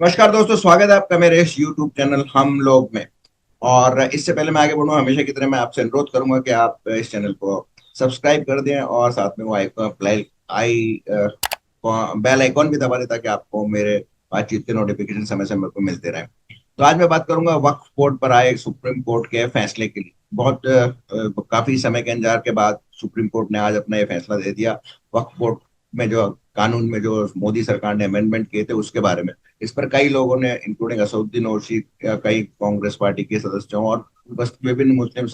नमस्कार दोस्तों, स्वागत है आपका मेरे इस YouTube चैनल हम लोग में। और इससे पहले मैं आगे बढ़ूं, हमेशा की तरह मैं आपसे अनुरोध करूंगा कि आप इस चैनल को सब्सक्राइब कर दें और साथ में वो आइकन आई बेल आइकॉन भी दबा दें ताकि आपको मेरे बातचीत के नोटिफिकेशन समय समय पर मिलते रहें। तो आज मैं बात करूंगा वक्फ बोर्ड पर आए सुप्रीम कोर्ट के फैसले के लिए। काफी समय के इंतजार के बाद सुप्रीम कोर्ट ने आज अपना ये फैसला दे दिया। वक्फ बोर्ड में जो कानून में जो मोदी सरकार ने अमेंडमेंट किए थे उसके बारे में। इस पर कई लोगों ने इंक्लूडिंग असदुद्दीन ओवैसी, कई कांग्रेस पार्टी के सदस्यों और बस विभिन्न मुस्लिम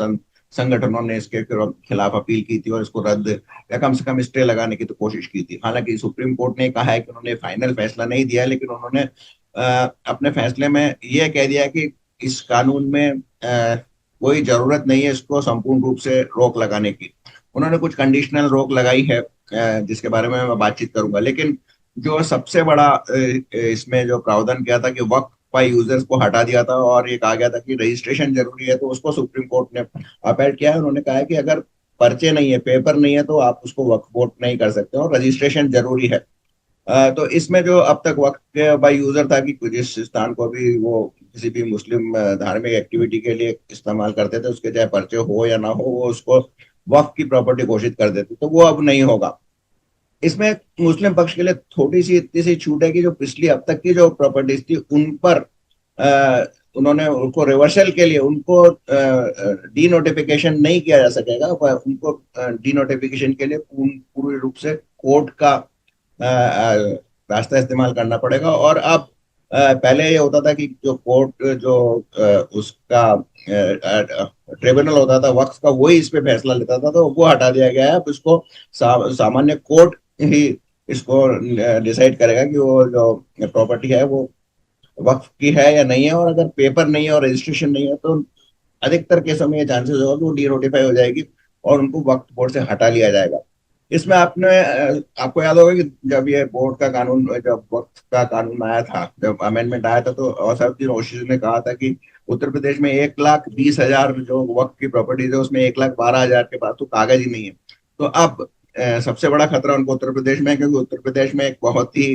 संगठनों ने इसके खिलाफ अपील की थी और इसको रद्द या कम से कम स्टे लगाने की तो कोशिश की थी। हालांकि सुप्रीम कोर्ट ने कहा है कि उन्होंने फाइनल फैसला नहीं दिया है, लेकिन उन्होंने अपने फैसले में यह कह दिया कि इस कानून में कोई जरूरत नहीं है इसको संपूर्ण रूप से रोक लगाने की। उन्होंने कुछ कंडीशनल रोक लगाई है, जिसके बारे में मैं बातचीत करूंगा। लेकिन जो सबसे बड़ा इसमें जो प्रावधान किया था कि वक्फ बाय यूजर्स को हटा दिया था और ये कहा गया था कि रजिस्ट्रेशन जरूरी है, तो उसको सुप्रीम कोर्ट ने अपील किया है। उन्होंने कहा है कि अगर पर्चे नहीं है, पेपर नहीं है, तो आप उसको वक्फ बोर्ड नहीं कर सकते और रजिस्ट्रेशन जरूरी है। तो इसमें जो अब तक वक्त के बाई यूजर था कि जिस स्थान को भी वो किसी भी मुस्लिम धार्मिक एक्टिविटी के लिए इस्तेमाल करते थे, उसके चाहे पर्चे हो या ना हो, वो उसको वक्फ की प्रॉपर्टी घोषित कर देते, तो वो अब नहीं होगा। इसमें मुस्लिम पक्ष के लिए थोड़ी सी इतनी सी छूट है कि जो पिछली अब तक की जो प्रॉपर्टीज थी उन पर अ, उन्होंने उनको रिवर्सल के लिए उनको डी नोटिफिकेशन नहीं किया जा सकेगा। उनको डी नोटिफिकेशन के लिए पूर्ण रूप से कोर्ट का रास्ता इस्तेमाल करना पड़ेगा। और अब पहले ये होता था कि जो कोर्ट जो उसका ट्रिब्यूनल होता था वक्फ का, वही इस पे फैसला लेता था, तो वो हटा दिया गया है। अब इसको सामान्य कोर्ट ही इसको डिसाइड करेगा कि वो जो प्रॉपर्टी है वो वक्फ की है या नहीं है। और अगर पेपर नहीं है और रजिस्ट्रेशन नहीं है, तो अधिकतर केसों में ये चांसेस होगा कि वो डी नोटिफाई हो जाएगी और उनको वक्फ बोर्ड से हटा लिया जाएगा। इसमें आपको याद होगा कि जब ये बोर्ड का कानून, जब वक्फ का कानून आया था, जब अमेंडमेंट आया था, तो असदुद्दीन ओवैसी ने कहा था कि उत्तर प्रदेश में 1,20,000 जो वक्फ की प्रॉपर्टीज है उसमें 1,12,000 के पास तो कागज ही नहीं है। तो अब सबसे बड़ा खतरा उनको उत्तर प्रदेश में है, क्योंकि उत्तर प्रदेश में एक बहुत ही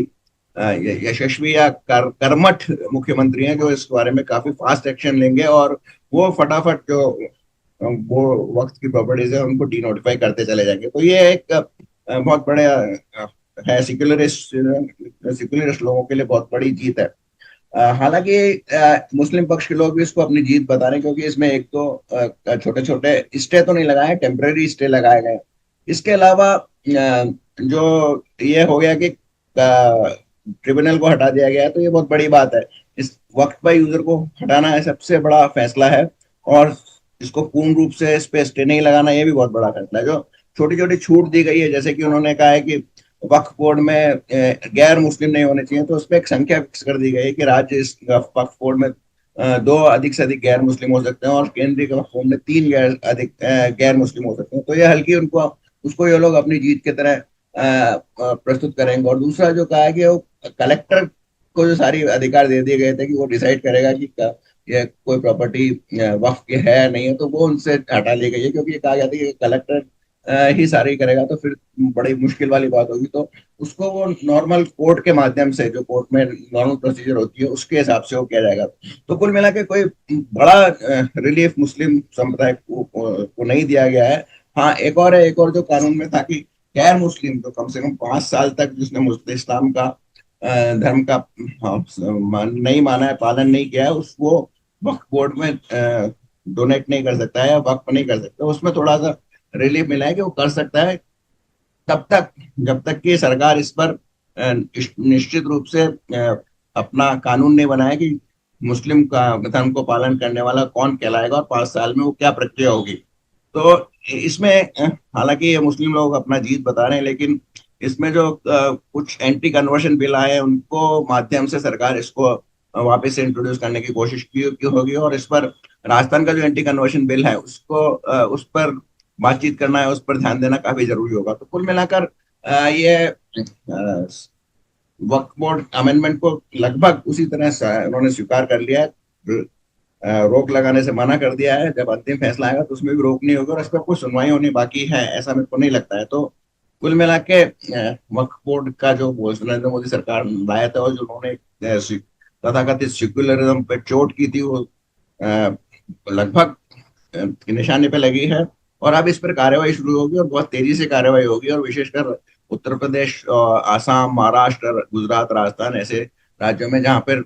यशस्वी या कर्मठ मुख्यमंत्री हैं जो इस बारे में काफी फास्ट एक्शन लेंगे और वो फटाफट जो वो वक्त की प्रॉपर्टीज है उनको डी नोटिफाई करते चले जाएंगे। तो ये एक बहुत बड़े है सेक्युलरिस्ट लोगों के लिए बहुत बड़ी जीत है। हालांकि मुस्लिम पक्ष के लोग भी इसको अपनी जीत बता रहे हैं, क्योंकि इसमें एक तो छोटे छोटे स्टे तो नहीं लगाए, टेम्पररी स्टे लगाए गए। इसके अलावा जो ये हो गया कि ट्रिब्यूनल को हटा दिया गया है, तो ये बहुत बड़ी बात है। इस वक्त बाय यूजर को हटाना है सबसे बड़ा फैसला है। और इसको पूर्ण रूप से इस पे स्टे नहीं लगाना, ये भी बहुत बड़ा फैसला है। जो छोटी छोटी छूट दी गई है, जैसे कि उन्होंने कहा है कि वक्फ बोर्ड में गैर मुस्लिम नहीं होने चाहिए, तो उसमें एक संख्या फिक्स कर दी गई है कि राज्य इस वक्फ बोर्ड में दो अधिक से अधिक गैर मुस्लिम हो सकते हैं और केंद्रीय वक्फ बोर्ड में तीन गैर मुस्लिम हो सकते हैं। तो ये हल्की उनको उसको ये लोग अपनी जीत की तरह प्रस्तुत करेंगे। और दूसरा जो कहा है कि वो कलेक्टर को जो सारी अधिकार दे दिए गए थे कि वो डिसाइड करेगा कि ये कोई प्रॉपर्टी वक्फ की है या नहीं है, तो वो उनसे हटा ली गई है, क्योंकि ये कहा गया था कि कलेक्टर ही सारी करेगा तो फिर बड़ी मुश्किल वाली बात होगी। तो उसको वो नॉर्मल कोर्ट के माध्यम से, जो कोर्ट में नॉर्मल प्रोसीजर होती है उसके हिसाब से वो किया जाएगा। तो कुल मिला के कोई बड़ा रिलीफ मुस्लिम समुदाय को नहीं दिया गया है। हाँ, एक और है, एक और जो कानून में था कि गैर मुस्लिम तो कम से कम 5 साल तक जिसने मुस्लिम इस्लाम का धर्म का नहीं माना है, पालन नहीं किया है, उसको वक्फ बोर्ड में डोनेट नहीं कर सकता है या वक्फ नहीं कर सकता। उसमें थोड़ा सा रिलीफ मिला है कि वो कर सकता है तब तक जब तक कि सरकार इस पर निश्चित रूप से अपना कानून नहीं बनाए कि मुस्लिम का धर्म को पालन करने वाला कौन कहलाएगा और 5 साल में वो क्या प्रक्रिया होगी। तो इसमें हालांकि ये मुस्लिम लोग अपना जीत बता रहे हैं, लेकिन इसमें जो कुछ एंटी कन्वर्शन बिल आए हैं उनको माध्यम से सरकार इसको वापस से इंट्रोड्यूस करने की कोशिश की होगी। और इस पर राजस्थान का जो एंटी कन्वर्शन बिल है उसको उस पर बातचीत करना है, उस पर ध्यान देना काफी जरूरी होगा। तो कुल मिलाकर ये वक्फ बोर्ड अमेंडमेंट को लगभग उसी तरह उन्होंने स्वीकार कर लिया है। रोक लगाने से मना कर दिया है। जब अंतिम फैसला आएगा तो उसमें भी रोक नहीं होगी और इस पर कुछ सुनवाई होनी बाकी है, ऐसा मेरे को नहीं लगता है। तो कुल मिला के वक्फ बोर्ड का जो नरेंद्र मोदी सरकार लाया था और जो उन्होंने तथाकथित सेक्युलरिज्म पे चोट की थी, वो लगभग के निशाने पे लगी है। और अब इस पर कार्रवाई शुरू होगी और बहुत तेजी से कार्रवाई होगी, और विशेषकर उत्तर प्रदेश, आसाम, महाराष्ट्र, गुजरात, राजस्थान, ऐसे राज्यों में जहाँ पर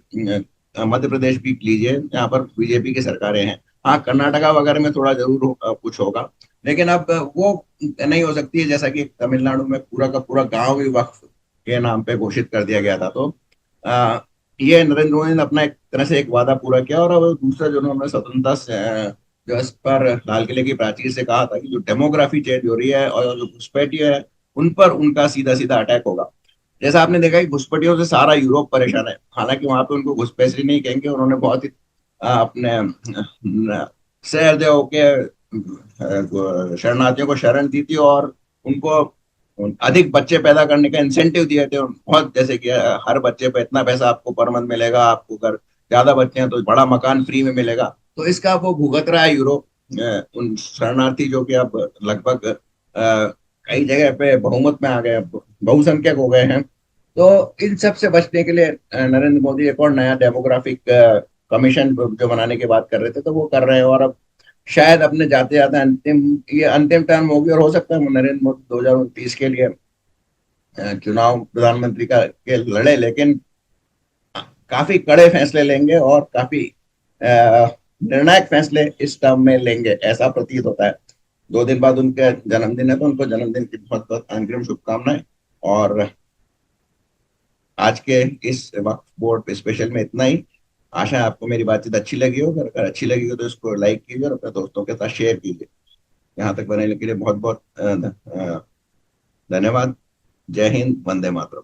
मध्य प्रदेश भी लीजिए, जहाँ पर बीजेपी की सरकारें हैं। हाँ, कर्नाटका वगैरह में थोड़ा जरूर कुछ होगा, लेकिन अब वो नहीं हो सकती है, जैसा कि तमिलनाडु में पूरा का पूरा गांव ही वक्फ के नाम पे घोषित कर दिया गया था। तो आ, ये नरेंद्र मोदी ने अपना एक तरह से एक वादा पूरा किया। और अब दूसरा जो उन्होंने स्वतंत्रता जो इस पर लाल किले की प्राचीर से कहा था कि जो डेमोग्राफी चेंज हो रही है और जो घुसपैठिए है, उन पर उनका सीधा सीधा अटैक होगा। जैसा आपने देखा कि घुसपैठियों से सारा यूरोप परेशान है, हालांकि वहां पे उनको घुसपैठी नहीं कहेंगे, उन्होंने बहुत ही अपने सहृदय के शरणार्थियों को शरण दी थी, और उनको अधिक बच्चे पैदा करने का इंसेंटिव दिए थे। बहुत, जैसे कि हर बच्चे पे इतना पैसा आपको पर मंथ मिलेगा, आपको अगर ज्यादा बच्चे हैं तो बड़ा मकान फ्री में मिलेगा। तो इसका वो भुगत रहा है यूरोप। उन शरणार्थी जो कि अब लगभग कई जगह पे बहुमत में आ गए, अब बहुसंख्यक हो गए हैं। तो इन सब से बचने के लिए नरेंद्र मोदी एक और नया डेमोग्राफिक कमीशन जो बनाने की बात कर रहे थे, तो वो कर रहे हैं। और अब शायद अपने जाते जाते अंतिम, ये अंतिम टर्म होगी, और हो सकता है नरेंद्र मोदी 2029 के लिए चुनाव प्रधानमंत्री का के लड़े, लेकिन काफी कड़े फैसले लेंगे और काफी निर्णायक फैसले इस टर्म में लेंगे, ऐसा प्रतीत होता है। 2 दिन बाद उनका जन्मदिन है, तो उनको जन्मदिन की बहुत बहुत अग्रिम शुभकामनाएं। और आज के इस वक्फ बोर्ड स्पेशल में इतना ही। आशा है आपको मेरी बातचीत अच्छी लगी हो। अगर अच्छी लगी हो तो इसको लाइक कीजिए और अपने दोस्तों के साथ शेयर कीजिए। यहाँ तक बनाने के लिए बहुत बहुत धन्यवाद। जय हिंद, वंदे मातरम।